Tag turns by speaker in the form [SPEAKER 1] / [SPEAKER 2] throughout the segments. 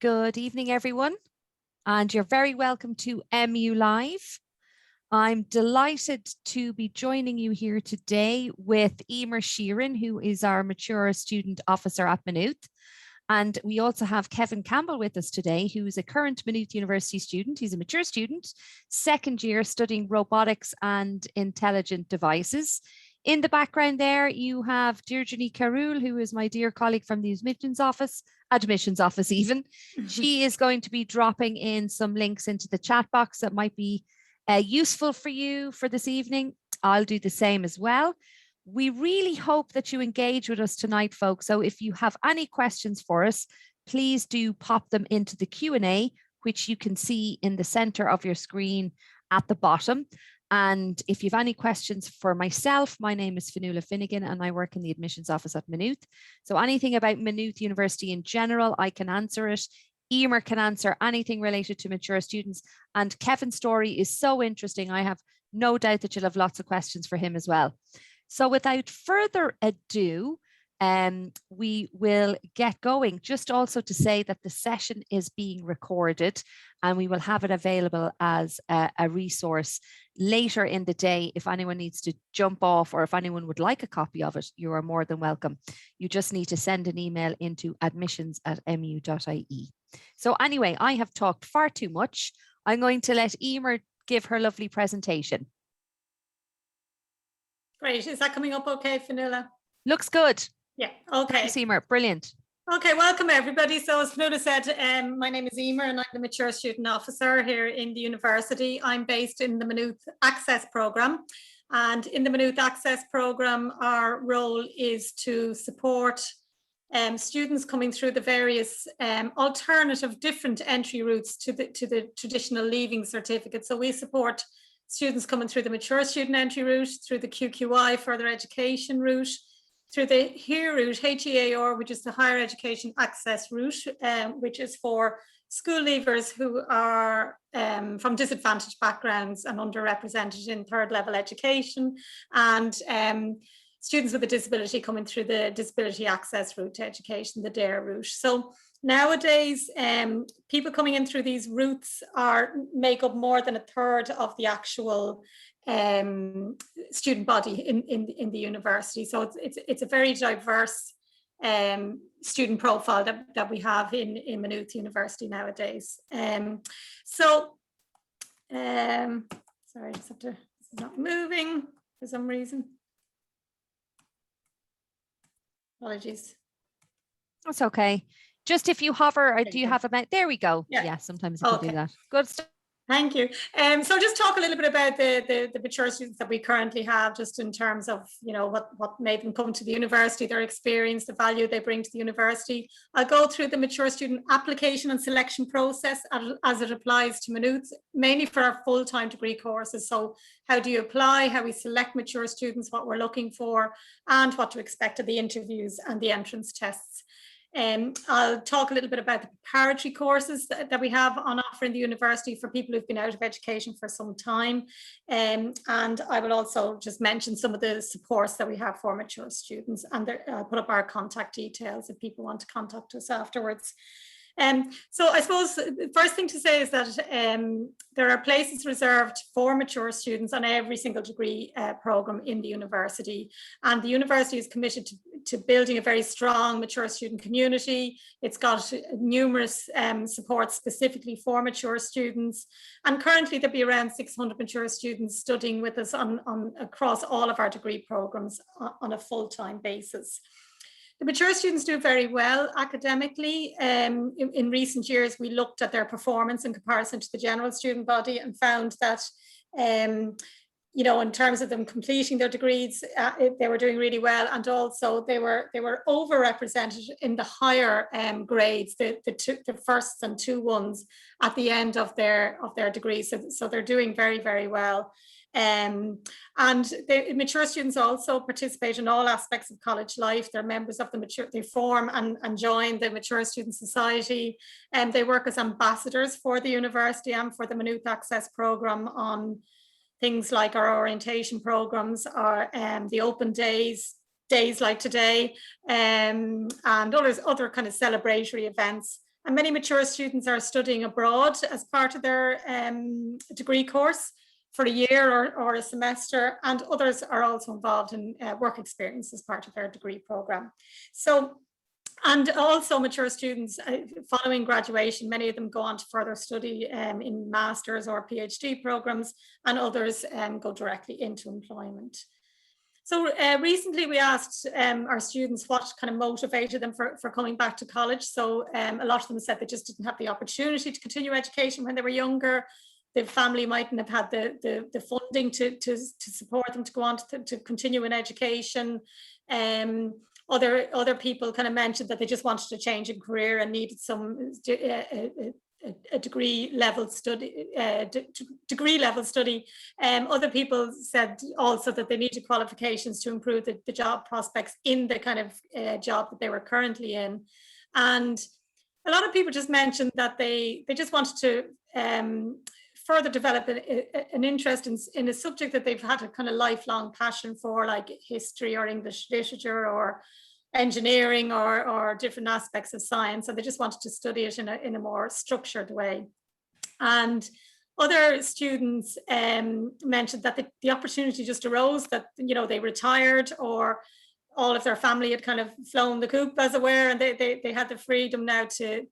[SPEAKER 1] Good evening, everyone, and you're very welcome to MU Live. I'm delighted to be joining you here today with Emer Sheeran, who is our Mature Student Officer at Maynooth. And we also have Kevin Campbell with us today, who is a current Maynooth University student. He's a mature student, second year, studying robotics and intelligent devices. In the background there, you have Deirdre Carroll, who is my dear colleague from the admissions office even. She is going to be dropping in some links into the chat box that might be useful for you for this evening. I'll do the same as well. We really hope that you engage with us tonight, folks. So if you have any questions for us, please do pop them into the Q&A, which you can see in the center of your screen at the bottom. And if you have any questions for myself, my name is Fionnuala Finnegan and I work in the admissions office at Maynooth. So anything about Maynooth University in general, I can answer it. Emer can answer anything related to mature students. And Kevin's story is so interesting. I have no doubt that you'll have lots of questions for him as well. So without further ado, we will get going. Just also to say that the session is being recorded and we will have it available as a resource later in the day. If anyone needs to jump off or if anyone would like a copy of it, you are more than welcome. You just need to send an email into admissions@mu.ie. So anyway, I have talked far too much. I'm going to let Emer give her lovely presentation.
[SPEAKER 2] Great. Is that coming up okay, Fionnuala?
[SPEAKER 1] Looks good.
[SPEAKER 2] Yeah. Okay.
[SPEAKER 1] Thanks, Emer. Brilliant.
[SPEAKER 2] Okay. Welcome, everybody. So as Fionnuala said, my name is Emer and I'm the Mature Student Officer here in the university. I'm based in the Maynooth Access Programme. And in the Maynooth Access Programme, our role is to support students coming through the various alternative different entry routes to the traditional leaving certificate. So we support students coming through the mature student entry route, through the QQI further education route, through the HEAR route, HEAR, which is the higher education access route, which is for school leavers who are from disadvantaged backgrounds and underrepresented in third level education, and students with a disability coming through the disability access route to education, the DARE route. So nowadays, people coming in through these routes make up more than a third of the actual student body in the university. So it's a very diverse student profile that we have in Maynooth University nowadays. Sorry, I just have to, this is not moving for some reason. Apologies.
[SPEAKER 1] That's okay. Just if you hover, do you have a mouse? There we go. Yeah, sometimes you can do that. Good stuff.
[SPEAKER 2] Thank you. So just talk a little bit about the mature students that we currently have, just in terms of, you know, what made them come to the university, their experience, the value they bring to the university. I'll go through the mature student application and selection process as it applies to Maynooth, mainly for our full-time degree courses. So how do you apply, how we select mature students, what we're looking for, and what to expect at the interviews and the entrance tests. I'll talk a little bit about the preparatory courses that we have on offer in the university for people who've been out of education for some time. And I will also just mention some of the supports that we have for mature students, and I'll put up our contact details if people want to contact us afterwards. So I suppose the first thing to say is that there are places reserved for mature students on every single degree programme in the university, and the university is committed to building a very strong mature student community. It's got numerous supports specifically for mature students, and currently there'll be around 600 mature students studying with us across all of our degree programmes on a full-time basis. The mature students do very well academically. In recent years, we looked at their performance in comparison to the general student body and found that, you know, in terms of them completing their degrees, they were doing really well, and also they were overrepresented in the higher grades, the firsts and 2-1s at the end of their degrees. So they're doing very, very well. And the mature students also participate in all aspects of college life. They're members of they form and join the Mature Student Society, and they work as ambassadors for the university and for the Maynooth Access Programme on things like our orientation programs, or the open days like today, and other kind of celebratory events. And many mature students are studying abroad as part of their degree course for a year or a semester, and others are also involved in work experience as part of their degree program. So, and also mature students following graduation, many of them go on to further study in master's or PhD programs, and others go directly into employment. So recently we asked our students what kind of motivated them for coming back to college. So a lot of them said they just didn't have the opportunity to continue education when they were younger. The family mightn't have had the funding to support them to go on to continue in education. Other people kind of mentioned that they just wanted to change in career and needed some a degree level study. Other people said also that they needed qualifications to improve the job prospects in the kind of job that they were currently in. And a lot of people just mentioned that they just wanted to further develop an interest in a subject that they've had a kind of lifelong passion for, like history or English literature or engineering or different aspects of science, and they just wanted to study it in a more structured way. And other students mentioned that the opportunity just arose, that they retired or all of their family had kind of flown the coop, as it were, and they had the freedom now to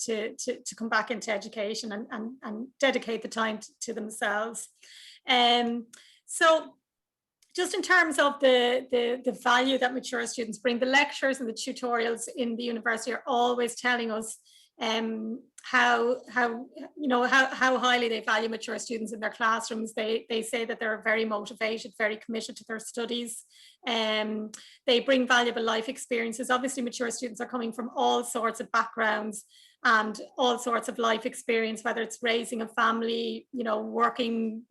[SPEAKER 2] come back into education and dedicate the time to themselves. So just in terms of the value that mature students bring, the lectures and the tutorials in the university are always telling us how highly they value mature students in their classrooms. They say that they're very motivated, very committed to their studies. They bring valuable life experiences. Obviously, mature students are coming from all sorts of backgrounds and all sorts of life experience, whether it's raising a family, working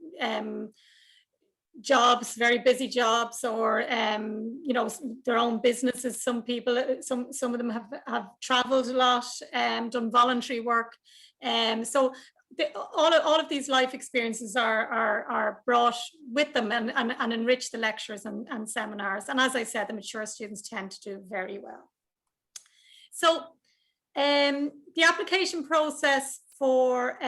[SPEAKER 2] jobs, very busy jobs, or their own businesses. Some people, some of them have traveled a lot, done voluntary work, so all of these life experiences are brought with them and enrich the lectures and seminars. And as I said, the mature students tend to do very well. So the application process for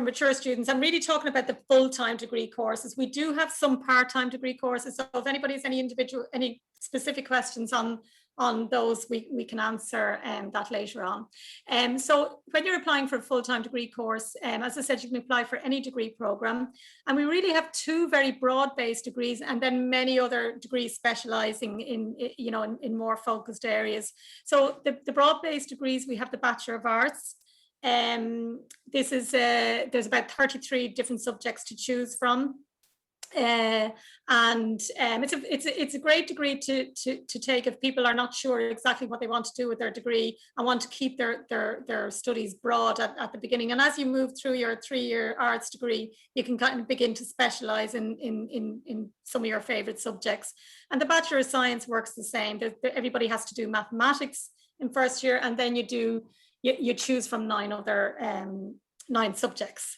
[SPEAKER 2] mature students, I'm really talking about the full-time degree courses. We do have some part-time degree courses, so if anybody has any specific questions on those, we can answer that later on. So when you're applying for a full-time degree course, as I said, you can apply for any degree program, and we really have two very broad-based degrees, and then many other degrees specializing in more focused areas. So the broad-based degrees, we have the Bachelor of Arts. This is there's about 33 different subjects to choose from, and it's a great degree to take if people are not sure exactly what they want to do with their degree and want to keep their studies broad at the beginning. And as you move through your 3-year arts degree, you can kind of begin to specialize in some of your favorite subjects. And the Bachelor of Science works the same. Everybody has to do mathematics in first year, and then you choose from 9 subjects.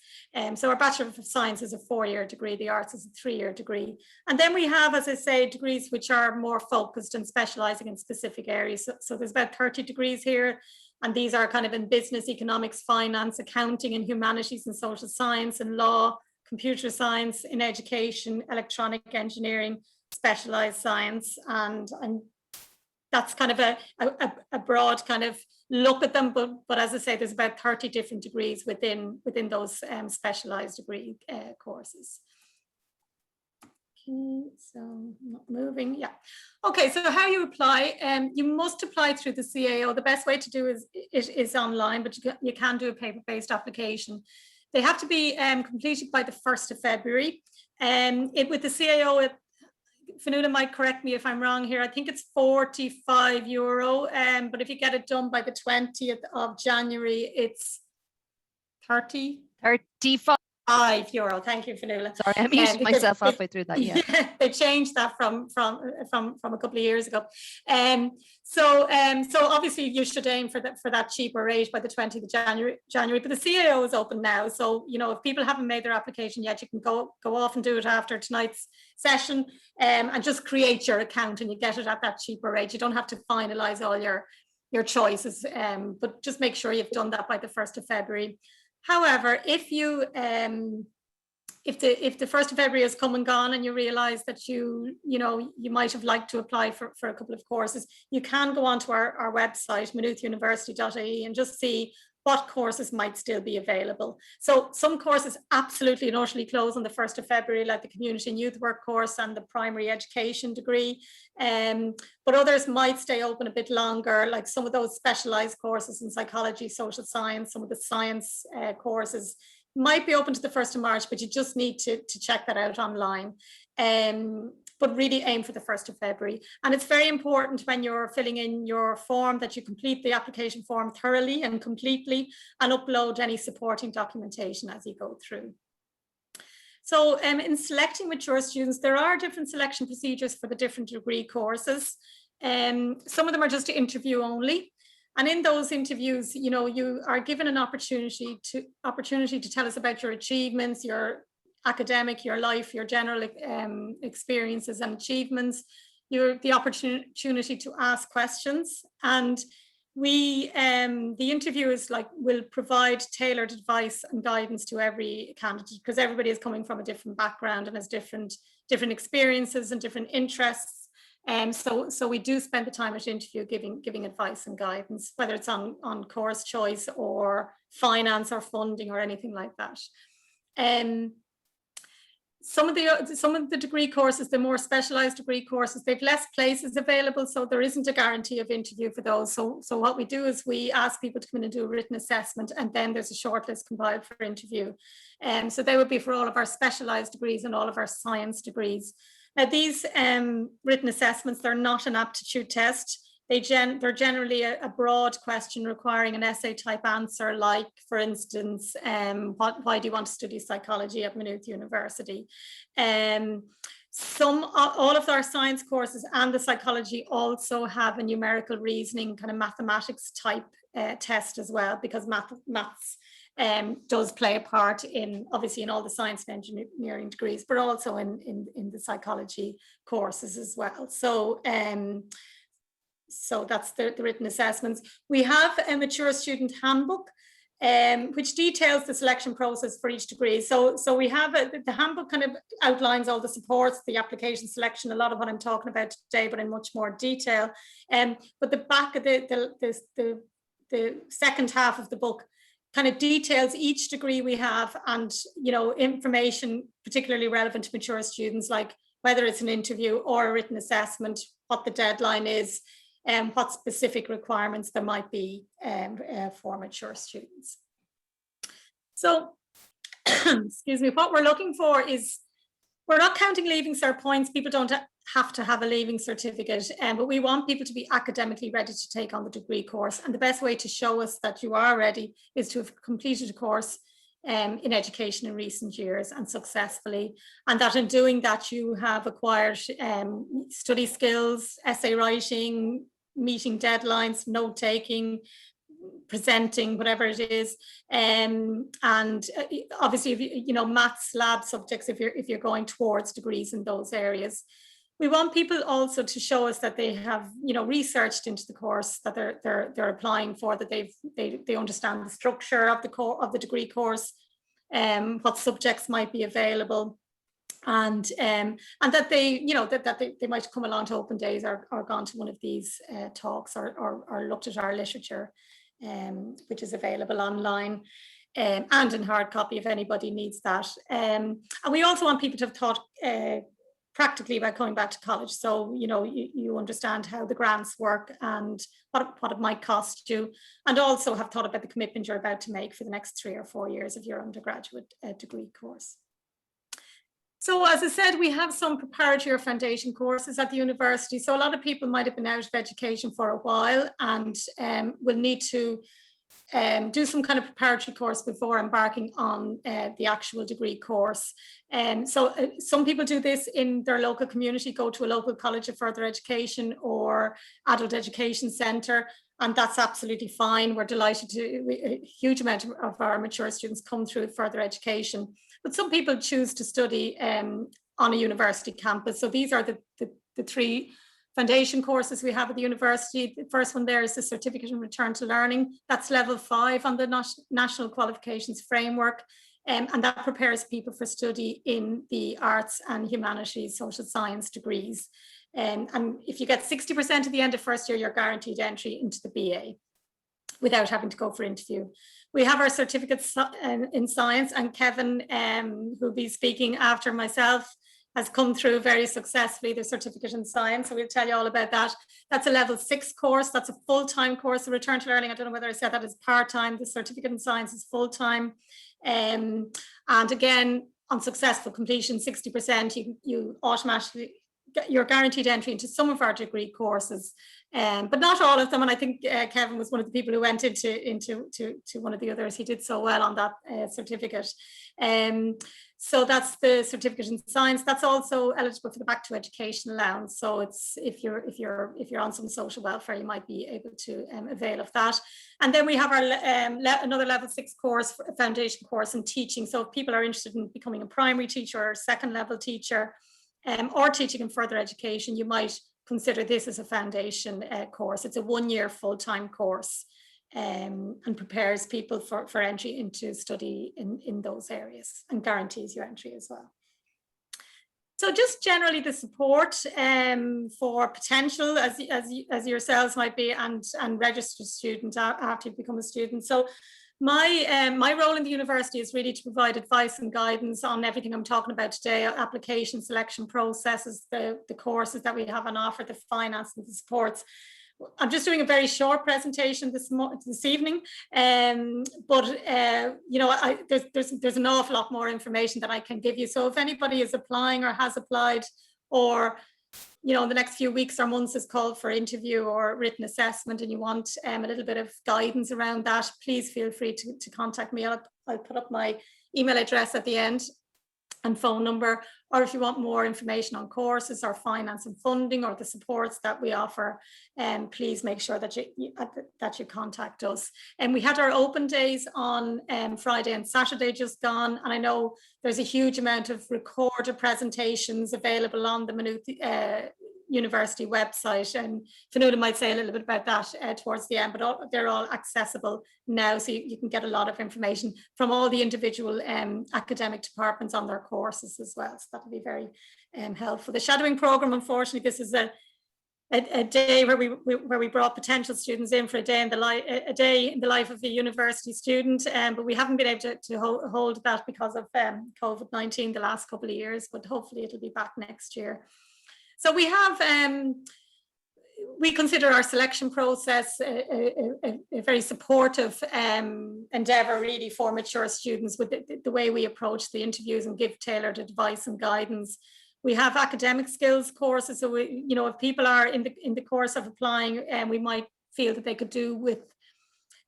[SPEAKER 2] So our Bachelor of Science is a 4-year degree, the Arts is a 3-year degree. And then we have, as I say, degrees which are more focused and specializing in specific areas. So there's about 30 degrees here, and these are kind of in business, economics, finance, accounting, and humanities and social science and law, computer science, in education, electronic engineering, specialized science, and that's kind of a broad kind of look at them, but as I say, there's about 30 different degrees within those specialized degree courses. Okay, so not moving, yeah. Okay, so how you apply? You must apply through the CAO. The best way to do is online, but you can do a paper-based application. They have to be completed by the 1st of February. With the CAO, Fionnuala might correct me if I'm wrong here. I think it's €45, but if you get it done by the 20th of January, it's
[SPEAKER 1] 35.
[SPEAKER 2] €5. Thank you, Fionnuala.
[SPEAKER 1] Sorry, I'm using myself halfway through that. Yeah,
[SPEAKER 2] they changed that from a couple of years ago. So obviously you should aim for that cheaper rate by the 20th of January. But the CAO is open now, so if people haven't made their application yet, you can go off and do it after tonight's session, and just create your account, and you get it at that cheaper rate. You don't have to finalize all your your choices, but just make sure you've done that by the 1st of February. However, if you if the 1st of February has come and gone and you realize that you might have liked to apply for a couple of courses, you can go onto our website, maynoothuniversity.ie, and just see what courses might still be available. So some courses absolutely and utterly close on the 1st of February, like the Community and Youth Work course and the Primary Education degree. But others might stay open a bit longer, like some of those specialized courses in psychology, social science, some of the science courses might be open to the 1st of March, but you just need to check that out online. But really aim for the 1st of February. And it's very important when you're filling in your form that you complete the application form thoroughly and completely and upload any supporting documentation as you go through. So in selecting mature students, there are different selection procedures for the different degree courses. Some of them are just interview only. And in those interviews, you are given an opportunity to tell us about your achievements, your academic, your life, your general experiences and achievements, the opportunity to ask questions. And the interviewers will provide tailored advice and guidance to every candidate, because everybody is coming from a different background and has different experiences and different interests. So we do spend the time at interview giving advice and guidance, whether it's on course choice or finance or funding or anything like that. Some of the degree courses, the more specialized degree courses, they've less places available, so there isn't a guarantee of interview for those. So what we do is we ask people to come in and do a written assessment, and then there's a shortlist compiled for interview. So they would be for all of our specialized degrees and all of our science degrees. Now these written assessments, they're not an aptitude test. They're generally a broad question requiring an essay type answer, like, for instance, why do you want to study psychology at Maynooth University? All of our science courses and the psychology also have a numerical reasoning kind of mathematics type test as well, because maths does play a part obviously in all the science and engineering degrees, but also in the psychology courses as well. So that's the written assessments. We have a mature student handbook, which details the selection process for each degree. So we have the handbook kind of outlines all the supports, the application selection, a lot of what I'm talking about today, but in much more detail. But the back of the second half of the book kind of details each degree we have, and information particularly relevant to mature students, like whether it's an interview or a written assessment, what the deadline is, and what specific requirements there might be for mature students. So, excuse me, what we're looking for is, we're not counting Leaving Cert points. People don't have to have a Leaving Certificate, but we want people to be academically ready to take on the degree course. And the best way to show us that you are ready is to have completed a course in education in recent years and successfully, and that in doing that you have acquired study skills, essay writing, meeting deadlines, note taking, presenting, whatever it is, and obviously if maths lab subjects if you're going towards degrees in those areas. We want people also to show us that they have researched into the course that they're applying for, that they understand the structure of the degree course, what subjects might be available, and that they they might come along to open days or gone to one of these talks or looked at our literature, which is available online and in hard copy if anybody needs that. And we also want people to have thought practically about coming back to college. So, you understand how the grants work and what it might cost you, and also have thought about the commitment you're about to make for the next 3 or 4 years of your undergraduate degree course. So as I said, we have some preparatory or foundation courses at the university. So a lot of people might have been out of education for a while and will need to do some kind of preparatory course before embarking on the actual degree course. So some people do this in their local community, go to a local college of further education or adult education centre, and that's absolutely fine. We're delighted a huge amount of our mature students come through further education. But some people choose to study on a university campus. So these are the 3 foundation courses we have at the university. The first one there is the Certificate in Return to Learning. That's level 5 on the National Qualifications Framework. And that prepares people for study in the arts and humanities, social science degrees. And if you get 60% at the end of first year, you're guaranteed entry into the BA without having to go for interview. We have our certificates in science, and Kevin, who'll be speaking after myself, has come through very successfully the certificate in science. So we'll tell you all about that. That's a level 6 course. That's a full-time course. The Return to Learning, I don't know whether I said that is part-time. The certificate in science is full-time. And again, on successful completion, 60%, you automatically, you're guaranteed entry into some of our degree courses, but not all of them. And I think Kevin was one of the people who went into one of the others. He did so well on that certificate. So that's the certificate in science. That's also eligible for the Back to Education allowance. So it's if you're on some social welfare, you might be able to avail of that. And then we have our another level 6 course, a foundation course in teaching. So if people are interested in becoming a primary teacher or a second level teacher, or teaching in further education, you might consider this as a foundation course. It's a 1-year full-time course, and prepares people for entry into study in those areas and guarantees your entry as well. So just generally the support for potential as yourselves might be and registered student after you become a student. So my role in the university is really to provide advice and guidance on everything I'm talking about today: application, selection processes, the courses that we have on offer, the finance and the supports. I'm just doing a very short presentation this evening, but you know, there's an awful lot more information that I can give you. So if anybody is applying or has applied, or you know, in the next few weeks or months is called for interview or written assessment, and you want a little bit of guidance around that, please feel free to contact me. I'll put up my email address at the end and phone number, or if you want more information on courses or finance and funding or the supports that we offer, please make sure that you contact us. And we had our open days on Friday and Saturday just gone, and I know there's a huge amount of recorded presentations available on the Maynooth University website, and Fionnuala might say a little bit about that towards the end, but they're all accessible now, so you can get a lot of information from all the individual academic departments on their courses as well. So that'll be very helpful. The shadowing program, unfortunately, this is a day where we brought potential students in for a day in the life of a university student, but we haven't been able to hold that because of COVID-19 the last couple of years, but hopefully it'll be back next year. So we have, we consider our selection process a very supportive endeavour really for mature students, with the way we approach the interviews and give tailored advice and guidance. We have academic skills courses, so you know, if people are in the course of applying, we might feel that they could do with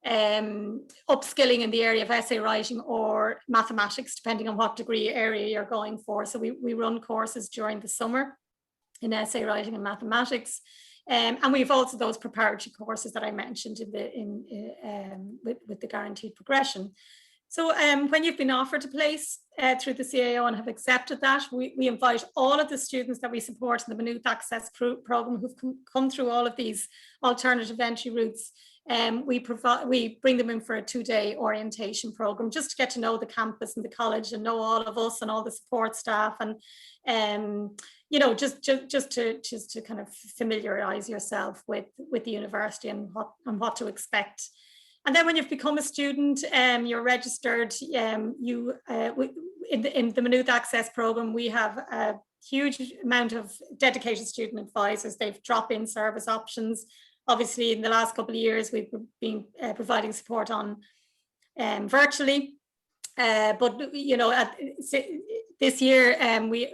[SPEAKER 2] upskilling in the area of essay writing or mathematics, depending on what degree area you're going for. So we run courses during the summer in essay writing and mathematics, and we've also those preparatory courses that I mentioned with the guaranteed progression. So when you've been offered a place through the CAO and have accepted that, we invite all of the students that we support in the Maynooth Access Programme who've come through all of these alternative entry routes. We bring them in for a 2-day orientation program just to get to know the campus and the college and know all of us and all the support staff, and you know, just to kind of familiarize yourself with the university and what to expect. And then when you've become a student, you're registered, in the Maynooth Access Programme, we have a huge amount of dedicated student advisors. They've drop-in service options. Obviously, in the last couple of years, we've been providing support on virtually. But you know, this year,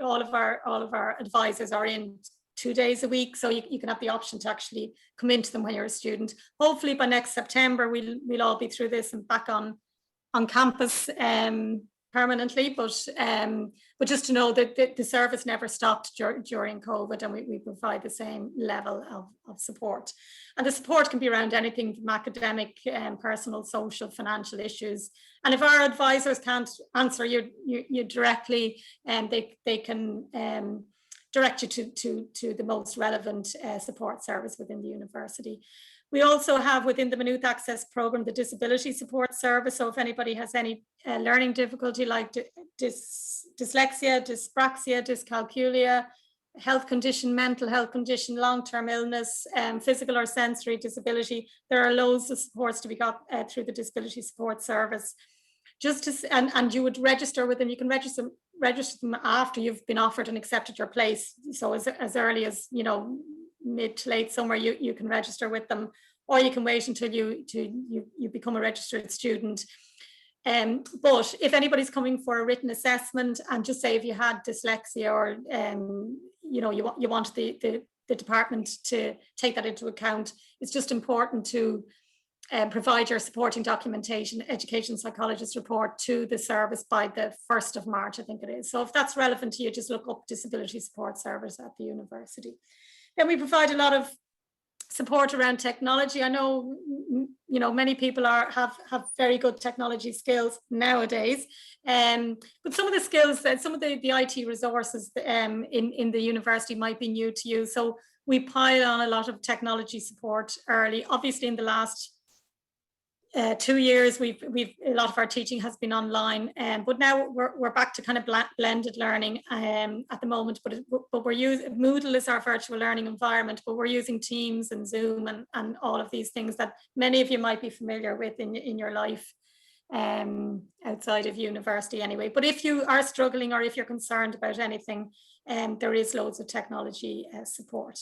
[SPEAKER 2] all of our advisors are in 2 days a week, so you can have the option to actually come into them when you're a student. Hopefully by next September we'll all be through this and back on campus permanently, but just to know that the service never stopped during COVID, and we provide the same level of support. And the support can be around anything from academic, personal, social, financial issues. And if our advisors can't answer you directly, they can direct you to the most relevant support service within the university. We also have within the Maynooth Access Programme the Disability Support Service. So if anybody has any learning difficulty like dyslexia, dyspraxia, dyscalculia, health condition, mental health condition, long-term illness, physical or sensory disability, there are loads of supports to be got through the Disability Support Service. And you would register with them. You can register them after you've been offered and accepted your place. So as early as, you know, mid to late summer, you can register with them, or you can wait until you become a registered student. But if anybody's coming for a written assessment, and just say if you had dyslexia, or you know, you want the department to take that into account, it's just important to provide your supporting documentation, education psychologist report, to the service by the 1st of March, I think it is. So if that's relevant to you, just look up Disability Support Service at the university. Then we provide a lot of support around technology. I know, you know, many people have very good technology skills nowadays, but some of the skills, some of the IT resources in the university might be new to you. So we pile on a lot of technology support early. Obviously, in the last 2 years, we've a lot of our teaching has been online, but now we're back to kind of blended learning at the moment. But we're using Moodle is our virtual learning environment, but we're using Teams and Zoom and all of these things that many of you might be familiar with in your life outside of university anyway. But if you are struggling, or if you're concerned about anything, there is loads of technology support.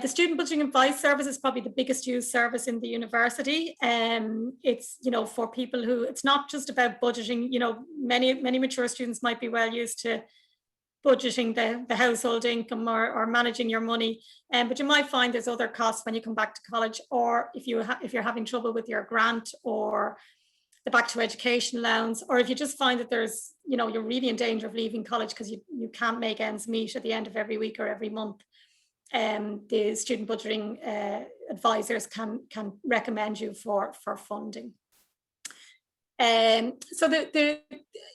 [SPEAKER 2] The Student Budgeting Advice Service is probably the biggest used service in the university. It's, you know, for people who, it's not just about budgeting. You know, many mature students might be well used to budgeting the household income or managing your money, but you might find there's other costs when you come back to college, or if you're having trouble with your grant or the Back to Education allowance, or if you just find that there's, you know, you're really in danger of leaving college because you can't make ends meet at the end of every week or every month. The student budgeting advisors can recommend you for funding. So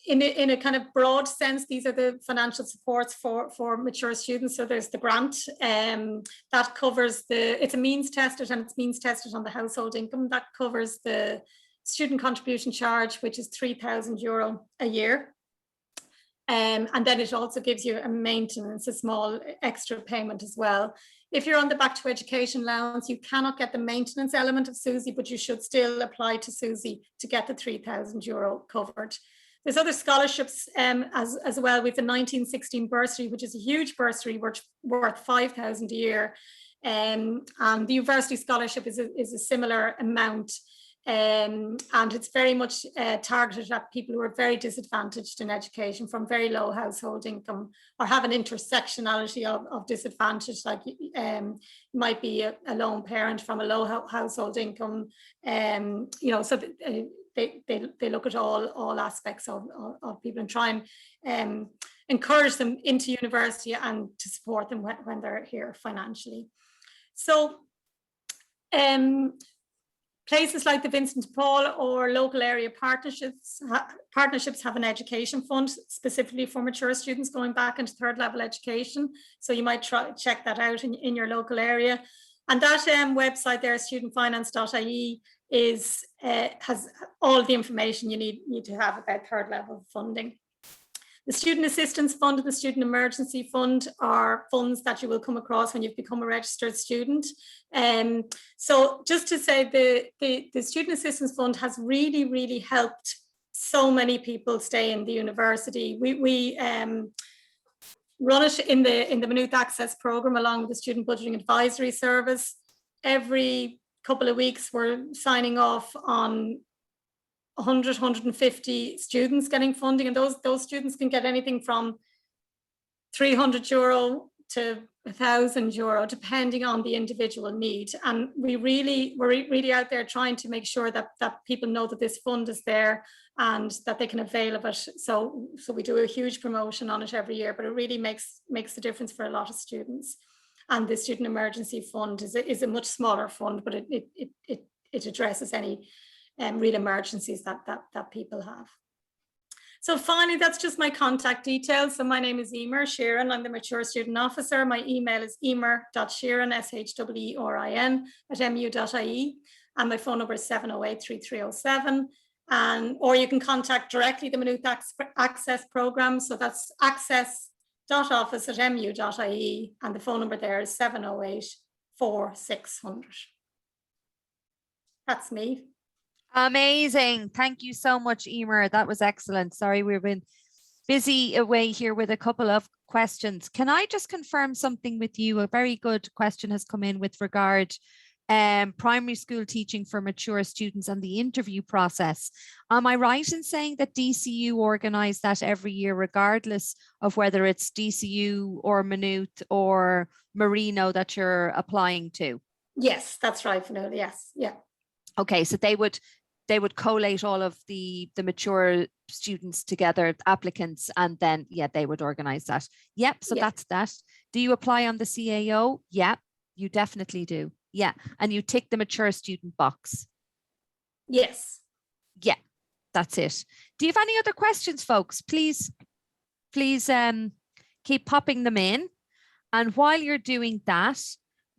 [SPEAKER 2] in a kind of broad sense, these are the financial supports for mature students. So there's the grant that covers it's a means tested, and it's means tested on the household income. That covers the student contribution charge, which is €3,000 a year. And then it also gives you a maintenance, a small extra payment as well. If you're on the Back to Education allowance, you cannot get the maintenance element of SUSI, but you should still apply to SUSI to get the €3,000 covered. There's other scholarships as well. We have the 1916 bursary, which is a huge bursary worth €5,000 a year. And the university scholarship is a similar amount. And it's very much targeted at people who are very disadvantaged in education, from very low household income, or have an intersectionality of disadvantage, like might be a lone parent from a low household income. You know, so they look at all aspects of people and try and encourage them into university and to support them when they're here financially. So places like the Vincent de Paul or local area partnerships have an education fund specifically for mature students going back into third level education. So you might check that out in your local area. And that website there, studentfinance.ie, has all the information you need to have about third level funding. The Student Assistance Fund and the Student Emergency Fund are funds that you will come across when you've become a registered student. So just to say, the Student Assistance Fund has really, really helped so many people stay in the university. We run it in the Maynooth Access Programme along with the Student Budgeting Advisory Service. Every couple of weeks, we're signing off on 100, 150 students getting funding, and those students can get anything from €300 to €1,000, depending on the individual need. And we're really out there trying to make sure that people know that this fund is there and that they can avail of it. So we do a huge promotion on it every year, but it really makes a difference for a lot of students. And the Student Emergency Fund is a much smaller fund, but it addresses any real emergencies that people have. So finally, that's just my contact details. So my name is Emer Sheeran. I'm the Mature Student Officer. My email is emer.sheeran, SHEERIN, @mu.ie. And my phone number is 708-3307. Or you can contact directly the Maynooth Access Programme. So that's access.office@mu.ie. And the phone number there is 708-4600. That's me.
[SPEAKER 1] Amazing. Thank you so much, Emer. That was excellent. Sorry, we've been busy away here with a couple of questions. Can I just confirm something with you? A very good question has come in with regard primary school teaching for mature students and the interview process. Am I right in saying that DCU organise that every year, regardless of whether it's DCU or Maynooth or Marino that you're applying to?
[SPEAKER 2] Yes, that's right, Finola. Yes, yeah.
[SPEAKER 1] Okay, so they would collate all of the mature students together, applicants, and then they would organize that. Yep, so that's that. Do you apply on the CAO? Yeah, you definitely do. Yeah, and you tick the mature student box.
[SPEAKER 2] Yes.
[SPEAKER 1] Yeah, that's it. Do you have any other questions, folks? Please keep popping them in. And while you're doing that,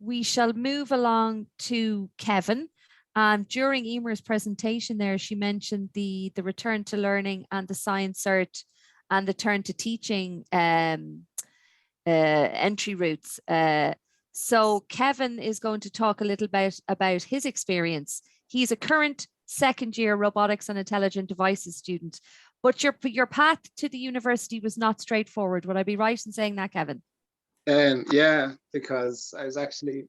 [SPEAKER 1] we shall move along to Kevin. During Emer's presentation there, she mentioned the return to learning and the science cert and the turn to teaching entry routes. So Kevin is going to talk a little bit about his experience. He's a current second year robotics and intelligent devices student, but your path to the university was not straightforward. Would I be right in saying that, Kevin?
[SPEAKER 3] Yeah, because I was actually,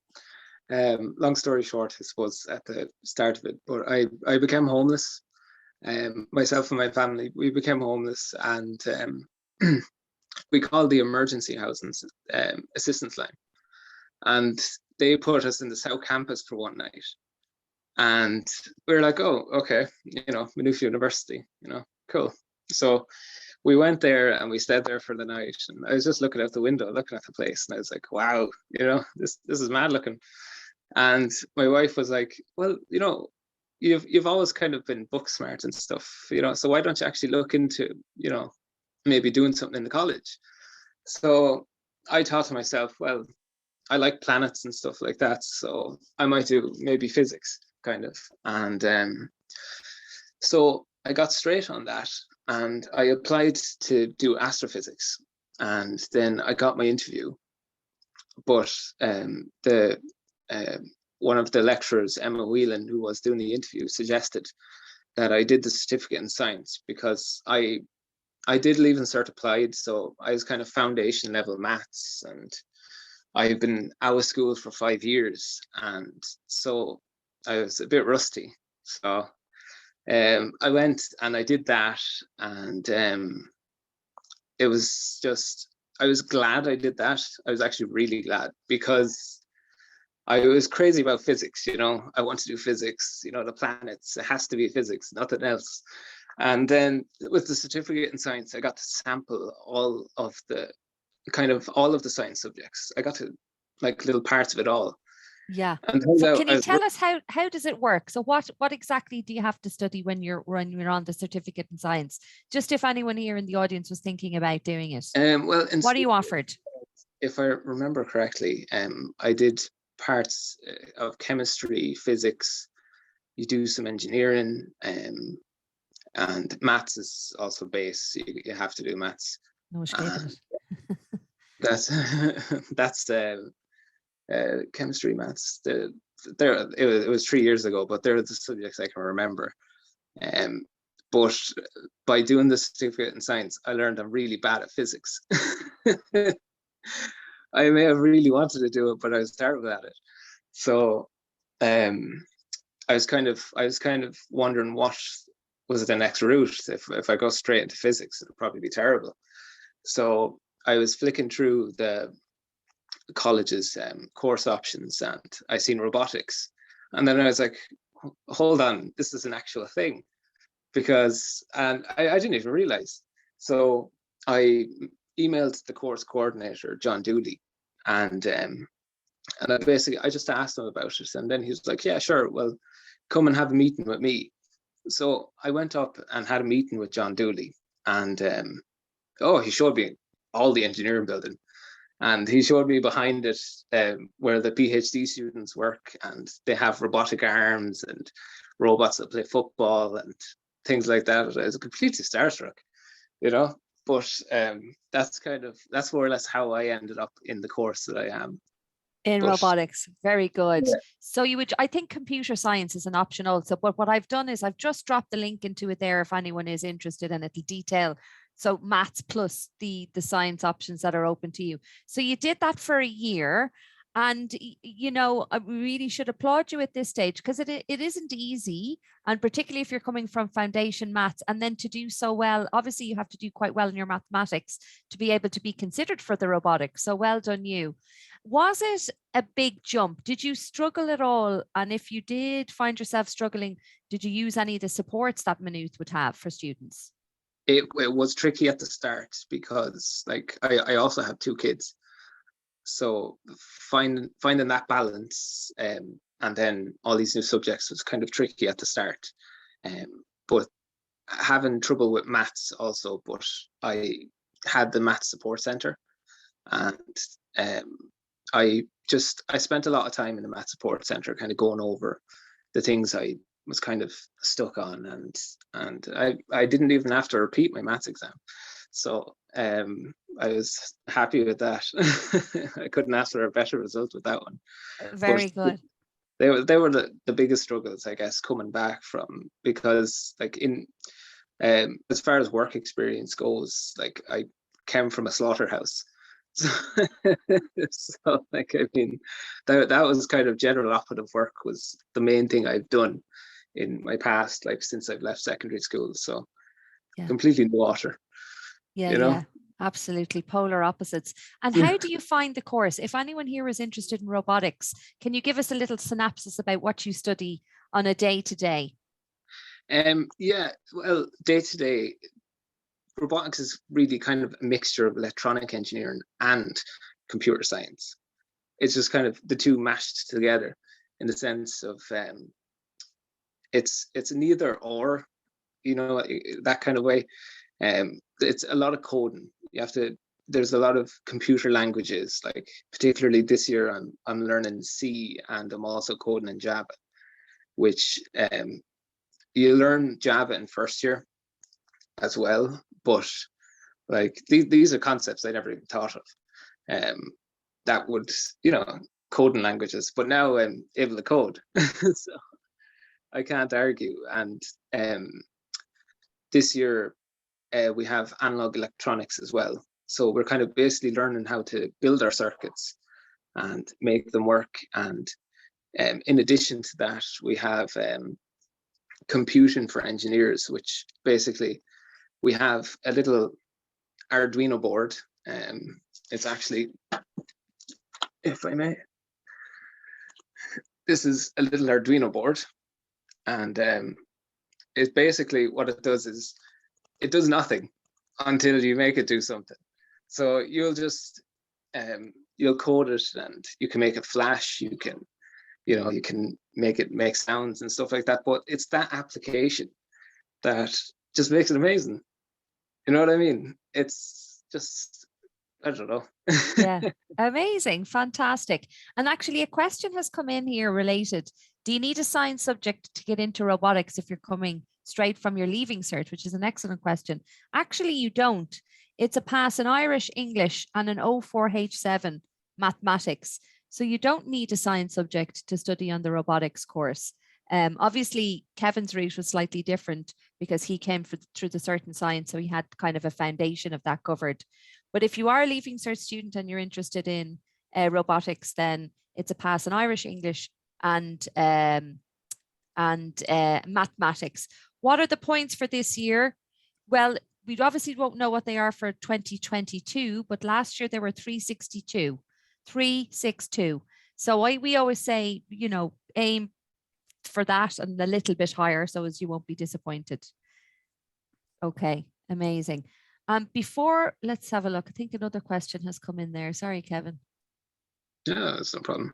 [SPEAKER 3] long story short, I suppose at the start of it, but I became homeless. Myself and my family, we became homeless, and we called the emergency housing assistance line, and they put us in the South Campus for one night, and we were like, oh, okay, Maynooth University, cool. So we went there and we stayed there for the night, and I was just looking out the window, looking at the place, and I was like, wow, this is mad looking. And my wife was like, well, you've always kind of been book smart and stuff, so why don't you actually look into, maybe doing something in the college? So I thought to myself, well, I like planets and stuff like that, so I might do maybe physics kind of. And so I got straight on that, and I applied to do astrophysics, and then I got my interview. But one of the lecturers, Emma Whelan, who was doing the interview, suggested that I did the certificate in science, because I did Leaving Cert applied, so I was kind of foundation level maths, and I've been out of school for 5 years, and so I was a bit rusty. So I went and I did that, and it was just, I was glad I did that. I was actually really glad, because I was crazy about physics, I want to do physics, the planets, it has to be physics, nothing else. And then with the certificate in science, I got to sample all of the science subjects. I got to like little parts of it all.
[SPEAKER 1] Yeah.
[SPEAKER 3] And
[SPEAKER 1] so can you tell us how does it work? So what exactly do you have to study when you're on the certificate in science? Just if anyone here in the audience was thinking about doing it.
[SPEAKER 3] Well,
[SPEAKER 1] what are you offered?
[SPEAKER 3] If I remember correctly, I did parts of chemistry, physics. You do some engineering, and maths is also base. You have to do maths.
[SPEAKER 1] No escaping
[SPEAKER 3] it. That's chemistry, maths. It was 3 years ago, but they're the subjects I can remember. But by doing the certificate in science, I learned I'm really bad at physics. I may have really wanted to do it, but I was terrible at it. So I was kind of wondering what was the next route. If I go straight into physics, it'll probably be terrible. So I was flicking through the college's course options, and I seen robotics, and then I was like, hold on, this is an actual thing, and I didn't even realize. So I emailed the course coordinator, John Dooley, and I just asked him about it, and then he was like, yeah, sure, well, come and have a meeting with me. So I went up and had a meeting with John Dooley, and he showed me all the engineering building, and he showed me behind it where the PhD students work, and they have robotic arms and robots that play football and things like that. I was completely starstruck, you know. But that's more or less how I ended up in the course that I am.
[SPEAKER 1] In robotics. Very good.
[SPEAKER 3] Yeah.
[SPEAKER 1] So I think computer science is an option also, but what I've done is I've just dropped the link into it there if anyone is interested, and it'll detail. So maths plus the science options that are open to you. So you did that for a year, and I really should applaud you at this stage, because it isn't easy, and particularly if you're coming from foundation maths, and then to do so well, obviously you have to do quite well in your mathematics to be able to be considered for the robotics. So well done you. Was it a big jump? Did you struggle at all? And if you did find yourself struggling, did you use any of the supports that Maynooth would have for students?
[SPEAKER 3] It was tricky at the start because, like, I also have 2 kids, so finding that balance, and then all these new subjects was kind of tricky at the start. But having trouble with maths also, but I had the maths support center, and I spent a lot of time in the math support center, kind of going over the things I was kind of stuck on, and I didn't even have to repeat my maths exam, so I was happy with that. I couldn't ask for a better result with that one.
[SPEAKER 1] Very good.
[SPEAKER 3] They were the biggest struggles, I guess, coming back from, because like in as far as work experience goes, like I came from a slaughterhouse. So, like, I mean, that was kind of general operative work was the main thing I've done in my past, like since I've left secondary school. So completely new water.
[SPEAKER 1] Yeah, absolutely. Polar opposites. And how do you find the course? If anyone here is interested in robotics, can you give us a little synopsis about what you study on a day-to-day?
[SPEAKER 3] Well, day-to-day, robotics is really kind of a mixture of electronic engineering and computer science. It's just kind of the two mashed together, in the sense of it's an either or, that kind of way. It's a lot of coding. There's a lot of computer languages, like particularly this year I'm learning C, and I'm also coding in Java, which you learn Java in first year as well, but like these are concepts I never even thought of, that would, coding languages, but now I'm able to code. So I can't argue. And this year we have analog electronics as well, so we're kind of basically learning how to build our circuits and make them work. And in addition to that, we have computing for engineers, which basically we have a little Arduino board. It's actually, if I may, this is a little Arduino board, and it's basically, what it does is it does nothing until you make it do something. So you'll just you'll code it, and you can make it flash, you can make it make sounds and stuff like that, but it's that application that just makes it amazing. You know what I mean? It's just, I don't know.
[SPEAKER 1] Yeah, amazing, fantastic. And actually a question has come in here related. Do you need a science subject to get into robotics if you're coming straight from your leaving cert, which is an excellent question. Actually, you don't. It's a pass in Irish, English, and an 04H7 mathematics. So you don't need a science subject to study on the robotics course. Obviously, Kevin's route was slightly different because he came through the certain science, so he had kind of a foundation of that covered. But if you are a leaving cert student and you're interested in robotics, then it's a pass in Irish, English, and mathematics. What are the points for this year? Well, we obviously won't know what they are for 2022, but last year there were 362. So we always say, aim for that and a little bit higher so as you won't be disappointed. Okay, amazing. Before, let's have a look. I think another question has come in there. Sorry, Kevin.
[SPEAKER 3] Yeah, that's no problem.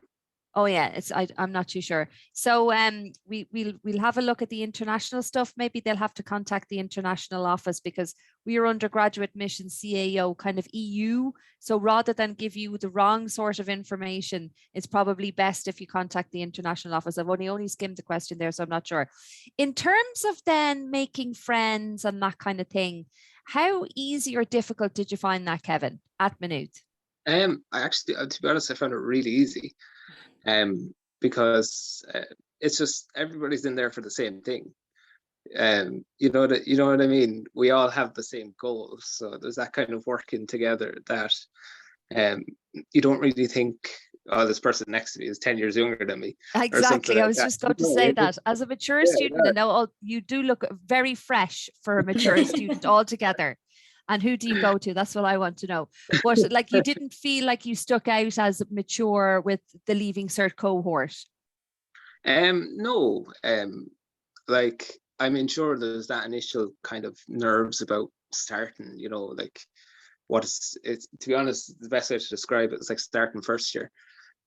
[SPEAKER 1] Oh yeah, I'm not too sure. So we'll have a look at the international stuff. Maybe they'll have to contact the international office, because we are undergraduate mission CAO kind of EU. So rather than give you the wrong sort of information, it's probably best if you contact the international office. I've only skimmed the question there, so I'm not sure. In terms of then making friends and that kind of thing, how easy or difficult did you find that, Kevin, at Maynooth?
[SPEAKER 3] I actually, to be honest, I found it really easy. Because it's just everybody's in there for the same thing. You know what I mean? We all have the same goals, so there's that kind of working together that you don't really think, oh, this person next to me is 10 years younger than me.
[SPEAKER 1] Exactly. I was just going to say that as a mature student,
[SPEAKER 3] yeah.
[SPEAKER 1] and now you do look very fresh for a mature student altogether. And who do you go to? That's what I want to know. But like, you didn't feel like you stuck out as mature with the Leaving Cert cohort?
[SPEAKER 3] No. Like, I mean, sure, there's that initial kind of nerves about starting, like it's, to be honest, the best way to describe it is like starting first year.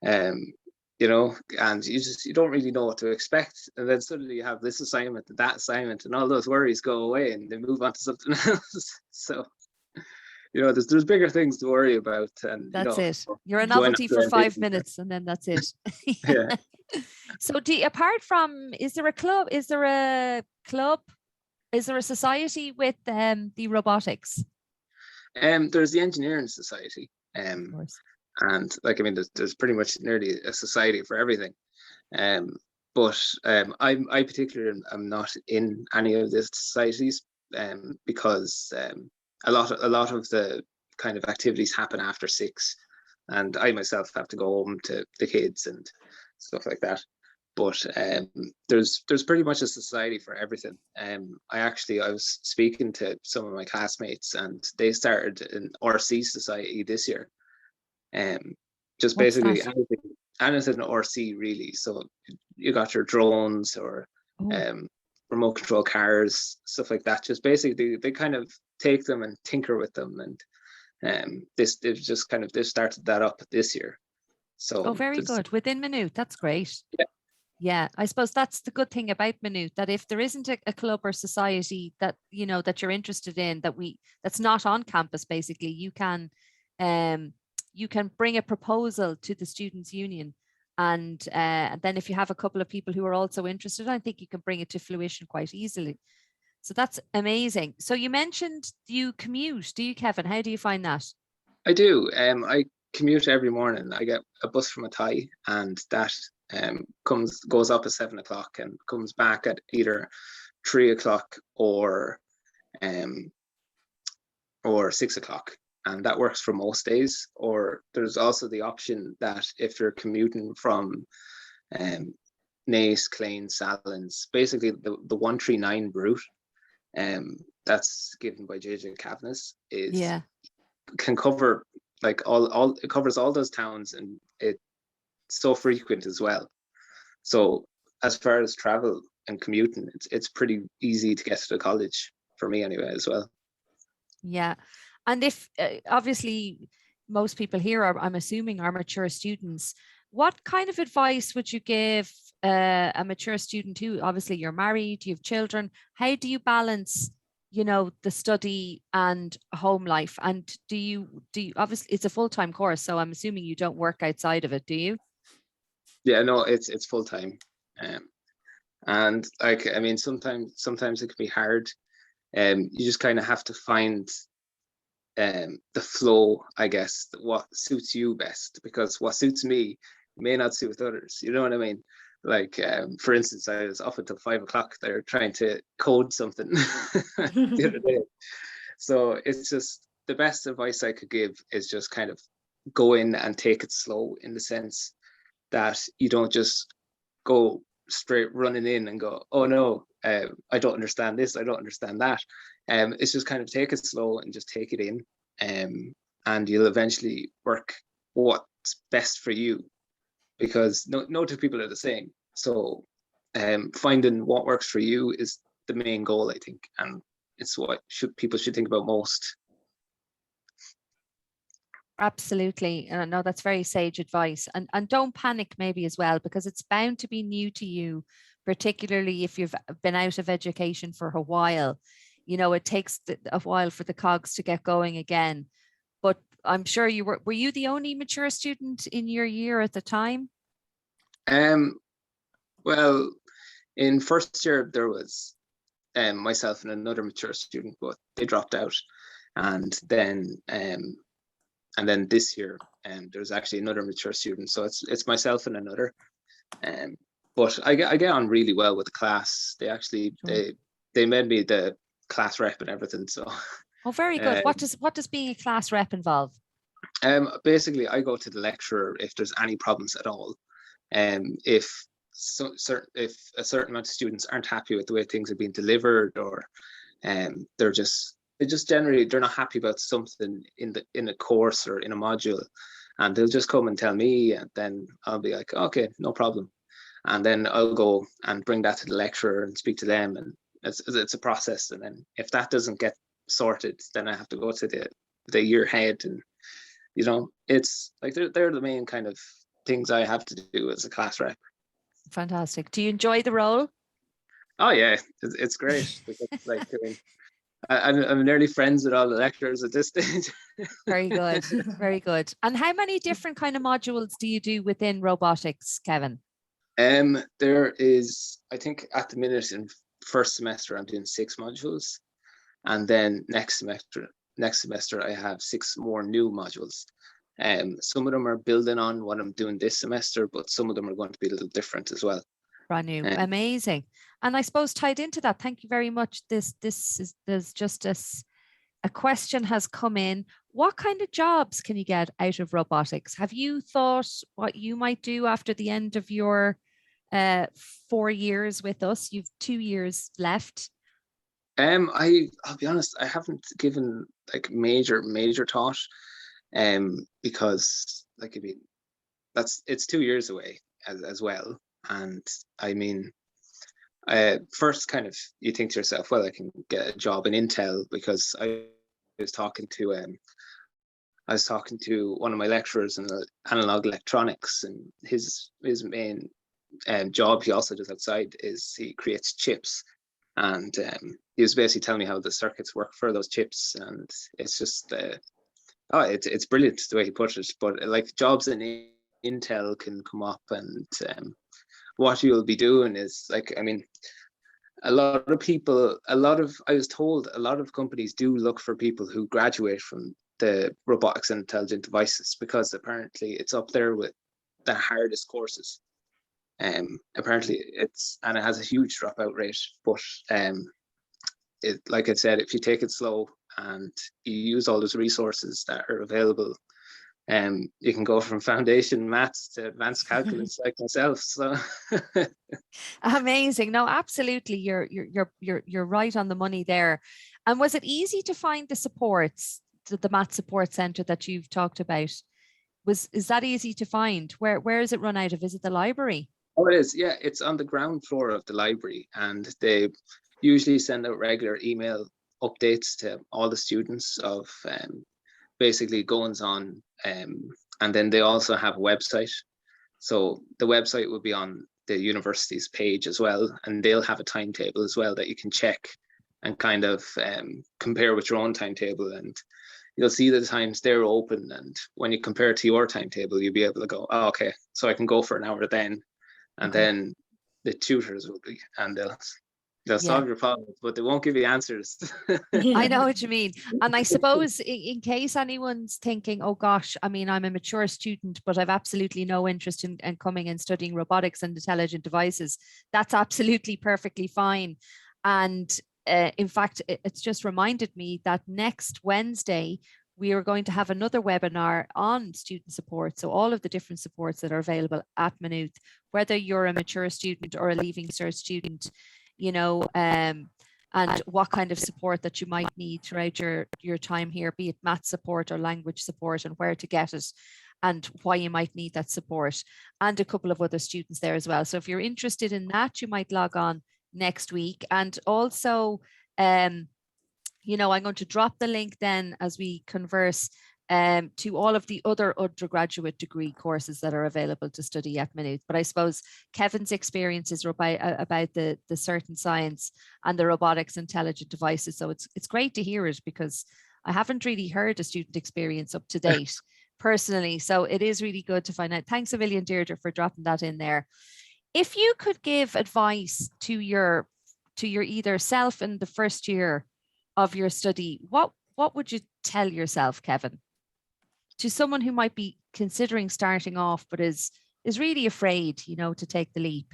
[SPEAKER 3] And you don't really know what to expect. And then suddenly you have this assignment and that assignment, and all those worries go away and they move on to something else. So, there's bigger things to worry about. And
[SPEAKER 1] that's it. You're a novelty for 5 minutes and then that's it.
[SPEAKER 3] Yeah.
[SPEAKER 1] So apart from, is there a club? Is there a society with the robotics?
[SPEAKER 3] There's the engineering society.
[SPEAKER 1] Of course.
[SPEAKER 3] And like, I mean, there's pretty much nearly a society for everything. But I particularly am not in any of the societies, because a lot of the kind of activities happen after 6, and I myself have to go home to the kids and stuff like that. But there's pretty much a society for everything. I was speaking to some of my classmates, and they started an RC society this year. Just
[SPEAKER 1] What's
[SPEAKER 3] basically
[SPEAKER 1] that?
[SPEAKER 3] anything RC really. So you got your drones or remote control cars, stuff like that. Just basically they kind of take them and tinker with them, and they've started that up this year. So
[SPEAKER 1] very good. Within Maynooth, that's great.
[SPEAKER 3] Yeah.
[SPEAKER 1] Yeah, I suppose that's the good thing about Maynooth, that if there isn't a club or society that that you're interested in, that's not on campus, basically, you can bring a proposal to the Students' Union, and then if you have a couple of people who are also interested, I think you can bring it to fruition quite easily. So that's amazing. So you mentioned you commute. Do you, Kevin? How do you find that?
[SPEAKER 3] I do. I commute every morning. I get a bus from Athy, and that goes up at 7 o'clock and comes back at either 3 o'clock or 6 o'clock. And that works for most days. Or there's also the option that if you're commuting from Naas, Clane, Sallins, basically the 139 route, that's given by JJ Cavanagh, can cover like it covers all those towns, and it's so frequent as well. So as far as travel and commuting, it's pretty easy to get to the college for me anyway as well.
[SPEAKER 1] Yeah. And if obviously most people here I'm assuming are mature students, what kind of advice would you give a mature student who, obviously you're married, you have children? How do you balance, the study and home life? And do you obviously it's a full-time course, so I'm assuming you don't work outside of it, do you?
[SPEAKER 3] Yeah, no, it's full-time. And like, I mean, sometimes it can be hard. You just kind of have to find the flow, I guess, what suits you best, because what suits me may not suit others. You know what I mean? Like, for instance, I was up until 5 o'clock there trying to code something the other day. So it's just, the best advice I could give is just kind of go in and take it slow, in the sense that you don't just go straight running in and go, oh no, I don't understand this, I don't understand that. It's just kind of take it slow and just take it in, and you'll eventually work what's best for you, because no two people are the same. So finding what works for you is the main goal, I think, and it's what people should think about most.
[SPEAKER 1] Absolutely. And I know that's very sage advice. And don't panic maybe as well, because it's bound to be new to you, particularly if you've been out of education for a while. You know, it takes a while for the cogs to get going again. But I'm sure were you the only mature student in your year at the time?
[SPEAKER 3] Well, in first year there was myself and another mature student, but they dropped out. And then this year there's actually another mature student, so it's myself and another. But I get on really well with the class. They actually they made me the class rep and everything. So
[SPEAKER 1] Oh, very good. What does being a class rep involve?
[SPEAKER 3] Basically, I go to the lecturer if there's any problems at all. If a certain amount of students aren't happy with the way things are being delivered, or they're just generally they're not happy about something in a course or in a module, and they'll just come and tell me, and then I'll be like, okay, no problem, and then I'll go and bring that to the lecturer and speak to them, and it's a process. And then if that doesn't get sorted, then I have to go to the year head, and you know, it's like they're the main kind of things I have to do as a class rep.
[SPEAKER 1] Fantastic. Do you enjoy the role?
[SPEAKER 3] Oh yeah, it's great. Because, like, I'm nearly friends with all the lecturers at this stage.
[SPEAKER 1] Very good, very good. And how many different kind of modules do you do within robotics, Kevin?
[SPEAKER 3] There is, I think at the minute in first semester I'm doing 6 modules, and then next semester I have 6 more new modules. Some of them are building on what I'm doing this semester, but some of them are going to be a little different as well.
[SPEAKER 1] Brand new, amazing. And I suppose tied into that, thank you very much. There's just a question has come in. What kind of jobs can you get out of robotics? Have you thought what you might do after the end of your 4 years with us? You've 2 years left.
[SPEAKER 3] I'll be honest, I haven't given like major thought, because like, I mean, it's 2 years away as well. And I mean, first kind of you think to yourself, well, I can get a job in Intel, because I was talking to one of my lecturers in analog electronics, and his main job he also does outside is he creates chips, and he was basically telling me how the circuits work for those chips, and it's just it's brilliant the way he put it. But like, jobs in Intel can come up, and what you'll be doing is, like, I mean, I was told a lot of companies do look for people who graduate from the robotics and intelligent devices, because apparently it's up there with the hardest courses. Apparently it has a huge dropout rate, but like I said, if you take it slow and you use all those resources that are available, you can go from foundation maths to advanced calculus like myself. So
[SPEAKER 1] amazing. No, absolutely. You're right on the money there. And was it easy to find the supports, the math support center that you've talked about? Is that easy to find? Where is it run out of? Is it the library?
[SPEAKER 3] Oh, it is. Yeah, it's on the ground floor of the library, and they usually send out regular email updates to all the students of basically goings on. And then they also have a website. So the website will be on the university's page as well, and they'll have a timetable as well that you can check and kind of compare with your own timetable, and you'll see the times they're open, and when you compare it to your timetable, you'll be able to go, oh, okay, so I can go for an hour then, and then the tutors will be, and they'll solve your problems, but they won't give you answers.
[SPEAKER 1] I know what you mean. And I suppose in case anyone's thinking, oh gosh, I mean, I'm a mature student, but I've absolutely no interest in coming and studying robotics and intelligent devices, that's absolutely perfectly fine. And in fact, it's just reminded me that next Wednesday, we are going to have another webinar on student support. So all of the different supports that are available at Maynooth, whether you're a mature student or a Leaving Cert student, you know, and what kind of support that you might need throughout your time here, be it math support or language support, and where to get it and why you might need that support, and a couple of other students there as well. So if you're interested in that, you might log on next week. And also, you know, I'm going to drop the link then as we converse to all of the other undergraduate degree courses that are available to study at Maynooth. But I suppose Kevin's experiences are about the certain science and the robotics intelligent devices. So it's great to hear it, because I haven't really heard a student experience up to date personally. So it is really good to find out. Thanks a million, Deirdre, for dropping that in there. If you could give advice to your either self in the first year of your study, what would you tell yourself, Kevin? To someone who might be considering starting off, but is really afraid, to take the leap?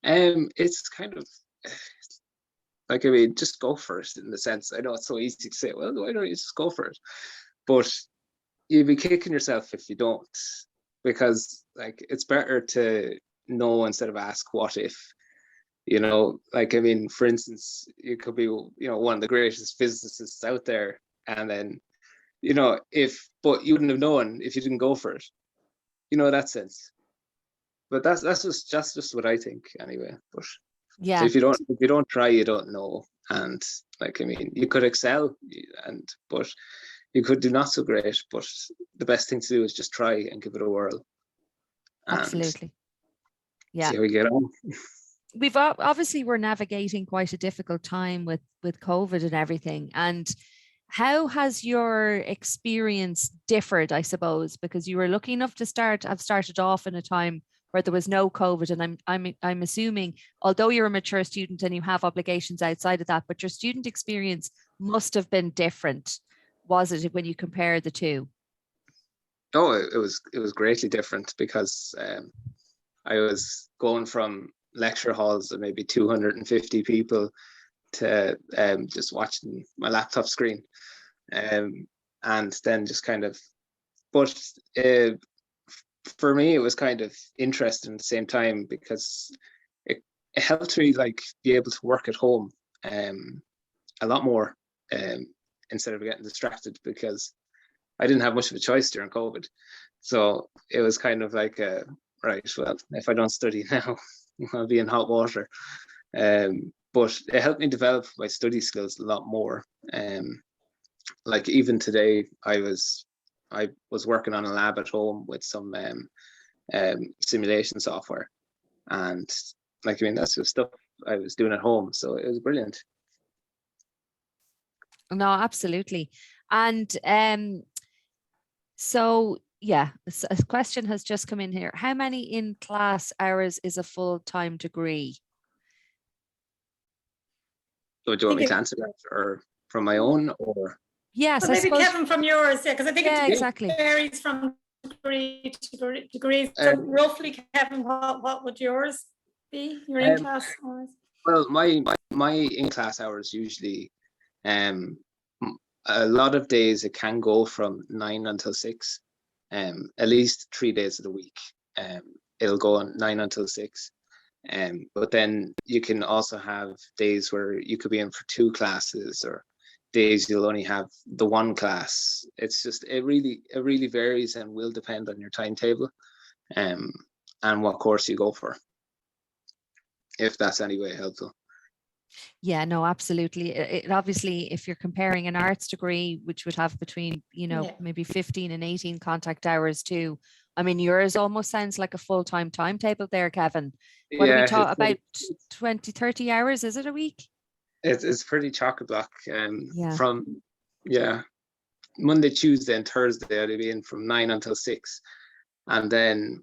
[SPEAKER 3] It's kind of like, I mean, just go for it, in the sense. I know it's so easy to say, well, why don't you just go for it? But you'll be kicking yourself if you don't, because like, it's better to know instead of ask what if. Like, I mean, for instance, you could be, one of the greatest physicists out there, and then, but you wouldn't have known if you didn't go for it, that sense. But that's just what I think anyway. But
[SPEAKER 1] yeah,
[SPEAKER 3] so if you don't try, you don't know. And like, I mean, you could excel, but you could do not so great. But the best thing to do is just try and give it a whirl.
[SPEAKER 1] Absolutely. Yeah.
[SPEAKER 3] See how we get on.
[SPEAKER 1] We've obviously, we're navigating quite a difficult time with COVID and everything. And how has your experience differed, I suppose, because you were lucky enough to have started off in a time where there was no COVID, and I'm assuming, although you're a mature student and you have obligations outside of that, but your student experience must have been different, was it, when you compare the two?
[SPEAKER 3] Oh, it was greatly different, because I was going from lecture halls of maybe 250 people to just watching my laptop screen, and then just kind of, but for me it was kind of interesting at the same time, because it helped me like be able to work at home a lot more, instead of getting distracted, because I didn't have much of a choice during COVID. So it was kind of like, right, well, if I don't study now, I'll be in hot water. But it helped me develop my study skills a lot more. Like even today, I was working on a lab at home with some simulation software, and like, I mean, that's the stuff I was doing at home, so it was brilliant.
[SPEAKER 1] No, absolutely. And so yeah, a question has just come in here. How many in-class hours is a full-time degree?
[SPEAKER 3] So do you want me to answer that, or from my own, or?
[SPEAKER 1] Yes,
[SPEAKER 2] well, maybe Kevin from yours, yeah, because I think it
[SPEAKER 1] exactly
[SPEAKER 2] varies from degree to degree. So roughly, Kevin, what would yours be? Your in-class hours?
[SPEAKER 3] Well, my in-class hours usually, a lot of days it can go from 9 until 6, at least 3 days of the week. It'll go on 9 until 6. But then you can also have days where you could be in for 2 classes, or days you'll only have the 1 class. It's just, it really varies, and will depend on your timetable, and what course you go for, if that's any way helpful.
[SPEAKER 1] Yeah, no, absolutely. It obviously, if you're comparing an arts degree, which would have between, maybe 15 and 18 contact hours too. I mean, yours almost sounds like a full-time timetable there, Kevin. What do we talk about? 20, 30 hours, is it a week?
[SPEAKER 3] It's pretty chock-a-block. From Monday, Tuesday, and Thursday, I'd be in from 9 until 6, and then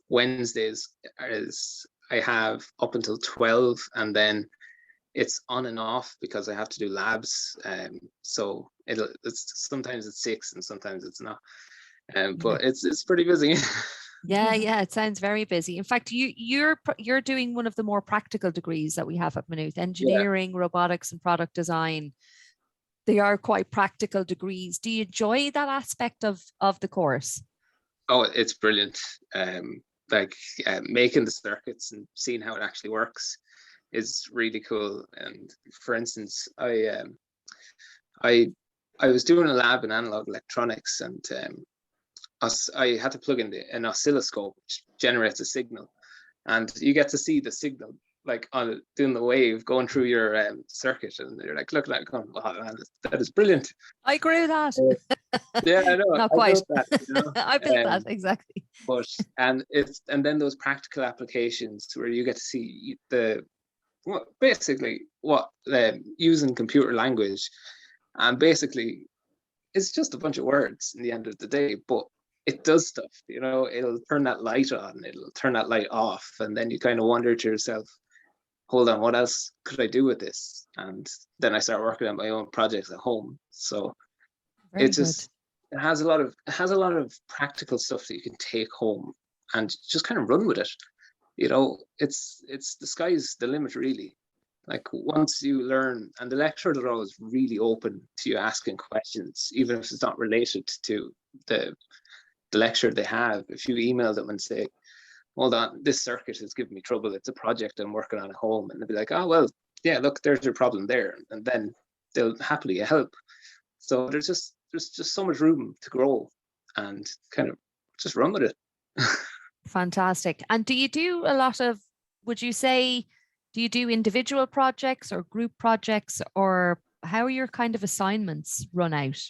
[SPEAKER 3] Wednesdays I have up until 12, and then it's on and off because I have to do labs. So it's sometimes it's 6 and sometimes it's not. But it's pretty busy.
[SPEAKER 1] Yeah, it sounds very busy. In fact, you're doing one of the more practical degrees that we have at Maynooth, engineering, robotics, and product design. They are quite practical degrees. Do you enjoy that aspect of the course?
[SPEAKER 3] Oh, it's brilliant. Making the circuits and seeing how it actually works is really cool. And for instance, I was doing a lab in analog electronics, and I had to plug in an oscilloscope which generates a signal, and you get to see the signal like on doing the wave going through your circuit, and you're like looking at it going, wow, that is brilliant.
[SPEAKER 1] I agree with that.
[SPEAKER 3] Yeah, I know.
[SPEAKER 1] Not
[SPEAKER 3] I
[SPEAKER 1] quite.
[SPEAKER 3] built that, you know.
[SPEAKER 1] I built that, exactly.
[SPEAKER 3] But and then those practical applications where you get to see basically what using computer language, and basically it's just a bunch of words in the end of the day, but it does stuff, you know. It'll turn that light on, it'll turn that light off, and then you kind of wonder to yourself, hold on, what else could I do with this? And then I start working on my own projects at home. So
[SPEAKER 1] Very
[SPEAKER 3] it's
[SPEAKER 1] good.
[SPEAKER 3] just it has a lot of practical stuff that you can take home and just kind of run with it. You know, it's the sky's the limit, really. Like once you learn, and the lecturers are always really open to you asking questions, even if it's not related to the lecture they have. If you email them and say, hold on, this circuit is giving me trouble, it's a project I'm working on at home, and they'll be like, oh well, yeah, look, there's your problem there, and then they'll happily help. So there's just so much room to grow and kind of just run with it.
[SPEAKER 1] Fantastic. And do you do a lot of, would you say, do you do individual projects or group projects, or how are your kind of assignments run out?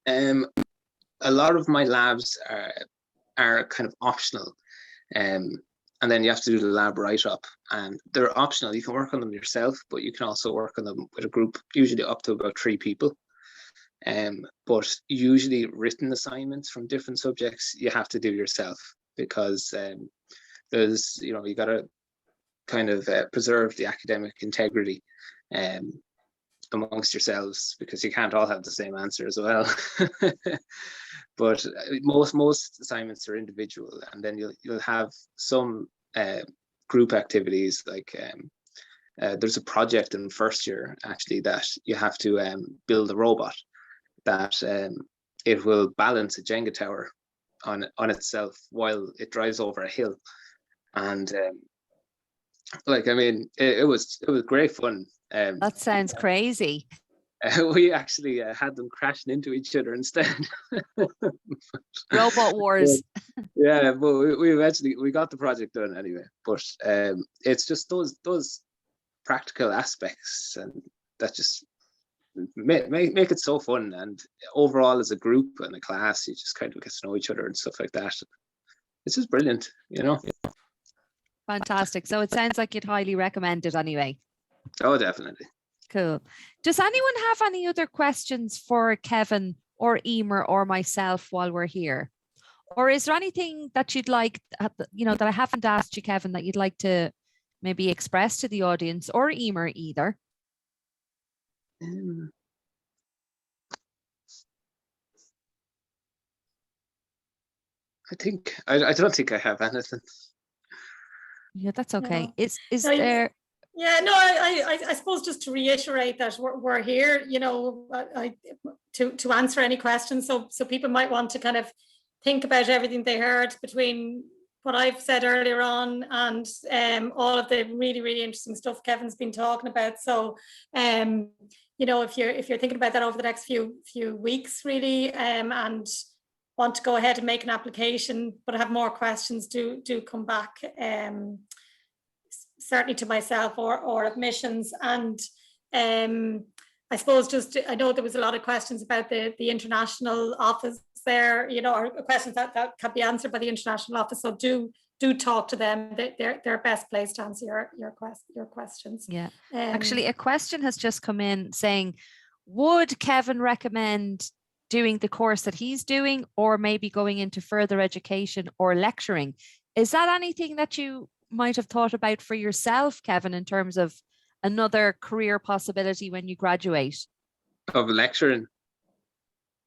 [SPEAKER 3] A lot of my labs are kind of optional. And then you have to do the lab write-up, and they're optional. You can work on them yourself, but you can also work on them with a group, usually up to about 3 people. But usually written assignments from different subjects you have to do yourself, because there's, you know, you got to kind of preserve the academic integrity amongst yourselves, because you can't all have the same answer as well. But most assignments are individual, and then you'll have some group activities, like there's a project in first year actually that you have to build a robot that it will balance a Jenga tower on itself while it drives over a hill. And like, I mean, it was great fun.
[SPEAKER 1] That sounds crazy.
[SPEAKER 3] We actually had them crashing into each other instead.
[SPEAKER 1] Robot wars.
[SPEAKER 3] Yeah, but we eventually got the project done anyway. But it's just those practical aspects, and that just make it so fun. And overall, as a group and a class, you just kind of get to know each other and stuff like that. It's just brilliant, you know.
[SPEAKER 1] Fantastic. So it sounds like you'd highly recommend it anyway.
[SPEAKER 3] Oh, definitely.
[SPEAKER 1] Cool. Does anyone have any other questions for Kevin or Emer or myself while we're here? Or is there anything that you'd like, you know, that I haven't asked you, Kevin, that you'd like to maybe express to the audience, or Emer either?
[SPEAKER 3] I don't think I have anything.
[SPEAKER 1] Yeah, that's okay.
[SPEAKER 2] No.
[SPEAKER 1] Is
[SPEAKER 2] No,
[SPEAKER 1] there?
[SPEAKER 2] Yeah, no, I suppose just to reiterate that we're here, you know, to answer any questions. So people might want to kind of think about everything they heard between what I've said earlier on and all of the really, really interesting stuff Kevin's been talking about. So, you know, if you're thinking about that over the next few weeks, really, and want to go ahead and make an application, but have more questions, do come back. Certainly to myself or admissions. And I suppose just, I know there was a lot of questions about the international office there, you know, or questions that can be answered by the international office. So do talk to them. They're best placed to answer your questions.
[SPEAKER 1] Yeah. Actually, a question has just come in saying, would Kevin recommend doing the course that he's doing, or maybe going into further education or lecturing? Is that anything that you might have thought about for yourself, Kevin, in terms of another career possibility when you graduate?
[SPEAKER 3] Of lecturing?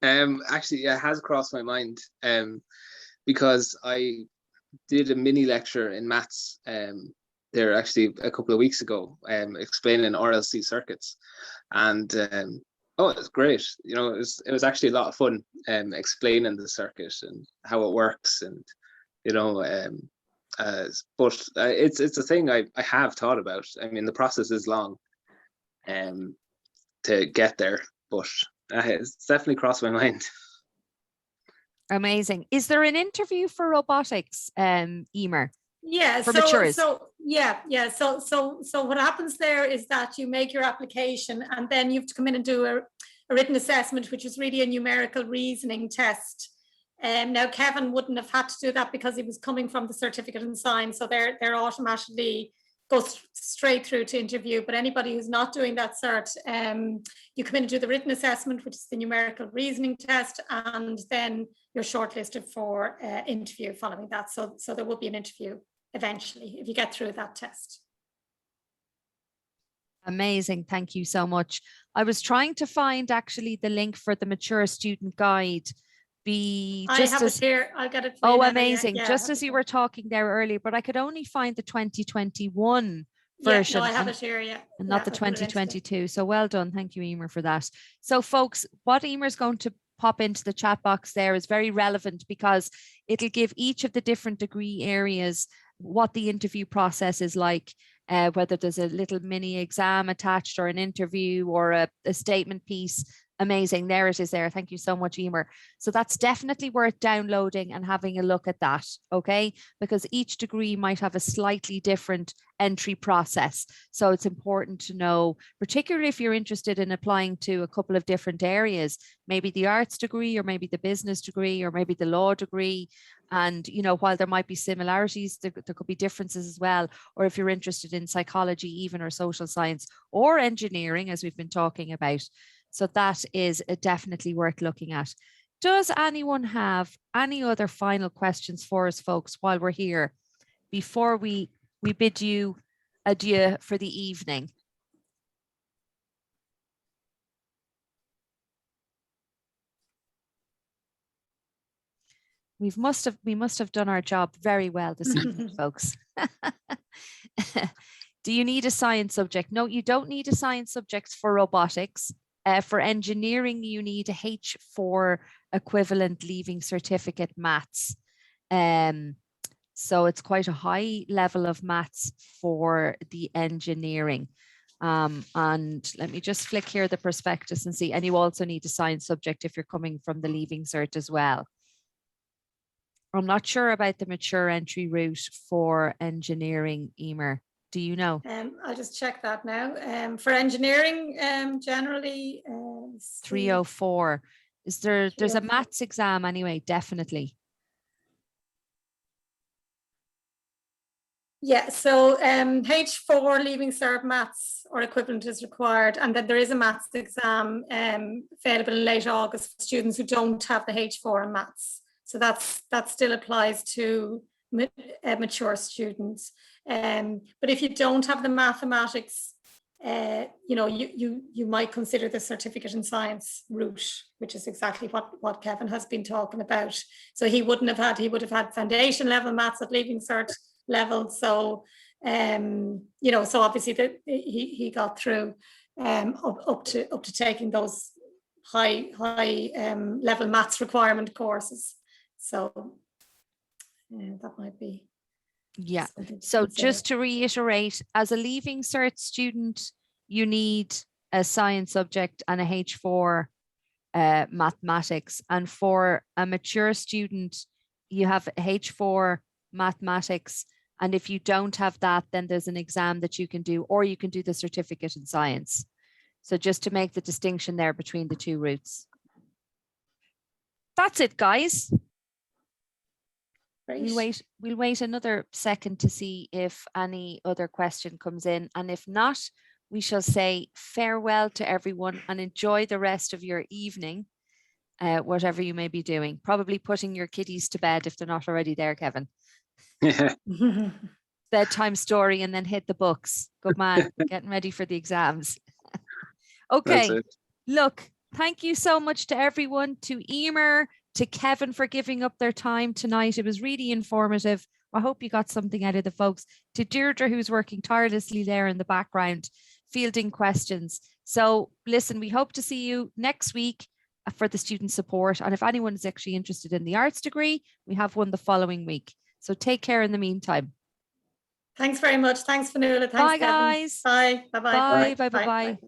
[SPEAKER 3] Actually, it has crossed my mind, because I did a mini lecture in maths there actually a couple of weeks ago, explaining RLC circuits, and oh, it was great. You know, it was actually a lot of fun explaining the circuit and how it works, and you know, but it's a thing I have thought about. I mean, the process is long to get there, but it's definitely crossed my mind.
[SPEAKER 1] Amazing. Is there an interview for robotics, Emer?
[SPEAKER 2] Yeah,
[SPEAKER 1] for matures?
[SPEAKER 2] So what happens there is that you make your application, and then you have to come in and do a written assessment, which is really a numerical reasoning test. Now, Kevin wouldn't have had to do that because he was coming from the certificate in science, so they're automatically goes straight through to interview. But anybody who's not doing that cert, you come in and do the written assessment, which is the numerical reasoning test, and then you're shortlisted for interview following that. So there will be an interview eventually if you get through that test.
[SPEAKER 1] Amazing. Thank you so much. I was trying to find actually the link for the Mature Student Guide.
[SPEAKER 2] I have it here. I'll get it.
[SPEAKER 1] Oh, amazing. Yeah, just as you were talking there earlier, but I could only find the 2021 version.
[SPEAKER 2] Yeah, no, I have it here,
[SPEAKER 1] and not the 2022. So well done. Thank you, Emer, for that. So folks, what Emer's going to pop into the chat box there is very relevant because it'll give each of the different degree areas what the interview process is like, whether there's a little mini exam attached or an interview or a statement piece. Amazing. There it is there. Thank you so much, Emer. So that's definitely worth downloading and having a look at that, okay? Because each degree might have a slightly different entry process. So it's important to know, particularly if you're interested in applying to a couple of different areas, maybe the arts degree or maybe the business degree or maybe the law degree. And, you know, while there might be similarities, there could be differences as well. Or if you're interested in psychology even, or social science or engineering, as we've been talking about. So that is definitely worth looking at. Does anyone have any other final questions for us, folks, while we're here, before we bid you adieu for the evening? We must have done our job very well this evening, folks. Do you need a science subject? No, you don't need a science subject for robotics. For engineering, you need a H4 equivalent leaving certificate maths. So it's quite a high level of maths for the engineering. And let me just flick here the prospectus and see. And you also need a science subject if you're coming from the leaving cert as well. I'm not sure about the mature entry route for engineering, Emer. Do you know?
[SPEAKER 2] I'll just check that now. For engineering, generally
[SPEAKER 1] 304. Is there's a maths exam anyway, definitely.
[SPEAKER 2] Yeah, so H4 leaving cert maths or equivalent is required, and then there is a maths exam available in late August for students who don't have the H4 in maths. So that still applies to mature students. But if you don't have the mathematics, you know, you might consider the certificate in science route, which is exactly what Kevin has been talking about. So he would have had foundation level maths at leaving cert level. So you know, so obviously that he got through up to taking those high level maths requirement courses. So that might be.
[SPEAKER 1] Yeah. So just to reiterate, as a leaving cert student, you need a science subject and a H4 mathematics. And for a mature student, you have a H4 mathematics. And if you don't have that, then there's an exam that you can do, or you can do the certificate in science. So just to make the distinction there between the two routes. That's it, guys. We'll wait another second to see if any other question comes in. And if not, we shall say farewell to everyone and enjoy the rest of your evening, whatever you may be doing. Probably putting your kiddies to bed if they're not already there, Kevin.
[SPEAKER 3] Yeah.
[SPEAKER 1] Bedtime story and then hit the books. Good man, getting ready for the exams. Okay, look, thank you so much to everyone, to Emer, to Kevin for giving up their time tonight. It was really informative. I hope you got something out of the folks. To Deirdre, who's working tirelessly there in the background, fielding questions. So listen, we hope to see you next week for the student support. And if anyone is actually interested in the arts degree, we have one the following week. So take care in the meantime.
[SPEAKER 2] Thanks very much. Thanks, Fionnuala. Thanks,
[SPEAKER 1] bye,
[SPEAKER 2] Kevin.
[SPEAKER 1] guys.
[SPEAKER 2] Bye. Bye-bye.
[SPEAKER 1] Bye. Bye. Bye. Bye.